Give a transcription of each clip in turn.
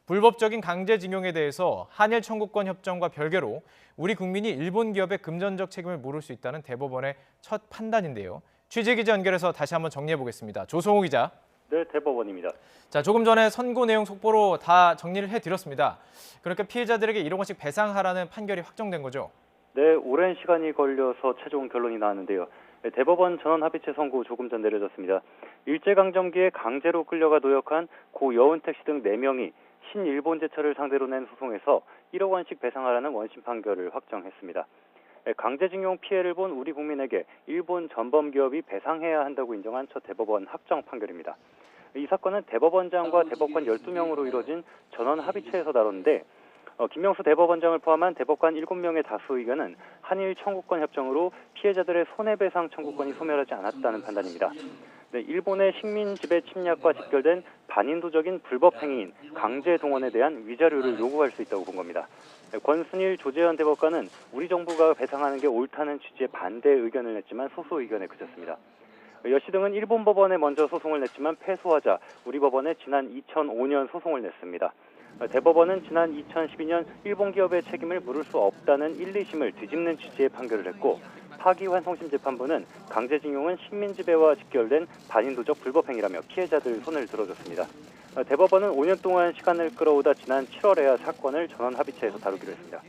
불법적인 강제징용에 대해서 한일 청구권 협정과 별개로 우리 국민이 일본 기업의 금전적 책임을 물을 수 있다는 대법원의 첫 판단인데요. 취재 기자 연결해서 다시 한번 정리해 보겠습니다. 조성호 기자. 네, 대법원입니다. 자, 조금 전에 선고 내용 속보로 다 정리를 해드렸습니다. 그러니까 피해자들에게 1억 원씩 배상하라는 판결이 확정된 거죠? 네, 오랜 시간이 걸려서 최종 결론이 나왔는데요. 네, 대법원 전원합의체 선고 조금 전 내려졌습니다. 일제강점기에 강제로 끌려가 노역한 고 여운택 씨 등 4명이 신일본제철을 상대로 낸 소송에서 1억 원씩 배상하라는 원심 판결을 확정했습니다. 강제징용 피해를 본 우리 국민에게 일본 전범기업이 배상해야 한다고 인정한 첫 대법원 확정 판결입니다. 이 사건은 대법원장과 대법관 12명으로 이뤄진 전원합의체에서 다뤘는데 김명수 대법원장을 포함한 대법관 7명의 다수 의견은 한일 청구권 협정으로 피해자들의 손해배상 청구권이 소멸하지 않았다는 판단입니다. 네, 일본의 식민 지배 침략과 직결된 반인도적인 불법 행위인 강제 동원에 대한 위자료를 요구할 수 있다고 본 겁니다. 네, 권순일 조재현 대법관은 우리 정부가 배상하는 게 옳다는 취지의 반대 의견을 냈지만 소수 의견에 그쳤습니다. 여 씨 등은 일본 법원에 먼저 소송을 냈지만 패소하자 우리 법원에 지난 2005년 소송을 냈습니다. 대법원은 지난 2012년 일본 기업의 책임을 물을 수 없다는 1, 2심을 뒤집는 취지의 판결을 했고 파기환송심 재판부는 강제징용은 식민지배와 직결된 반인도적 불법행위라며 피해자들 손을 들어줬습니다. 대법원은 5년 동안 시간을 끌어오다 지난 7월에야 사건을 전원합의체에서 다루기로 했습니다.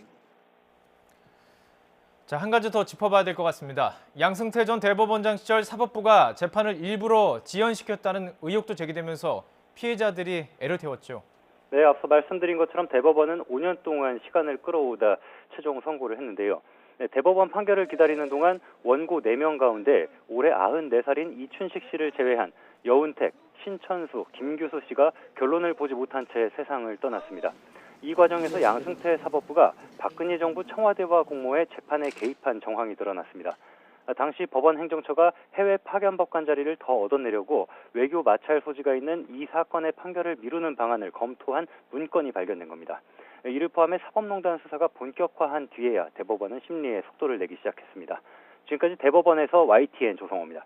자, 한 가지 더 짚어봐야 될 것 같습니다. 양승태 전 대법원장 시절 사법부가 재판을 일부러 지연시켰다는 의혹도 제기되면서 피해자들이 애를 태웠죠. 네, 앞서 말씀드린 것처럼 대법원은 5년 동안 시간을 끌어오다 최종 선고를 했는데요. 네, 대법원 판결을 기다리는 동안 원고 4명 가운데 올해 94살인 이춘식 씨를 제외한 여운택, 신천수, 김규수 씨가 결론을 보지 못한 채 세상을 떠났습니다. 이 과정에서 양승태 사법부가 박근혜 정부 청와대와 공모해 재판에 개입한 정황이 드러났습니다. 당시 법원 행정처가 해외 파견법관 자리를 더 얻어내려고 외교 마찰 소지가 있는 이 사건의 판결을 미루는 방안을 검토한 문건이 발견된 겁니다. 이를 포함해 사법농단 수사가 본격화한 뒤에야 대법원은 심리에 속도를 내기 시작했습니다. 지금까지 대법원에서 YTN 조성호입니다.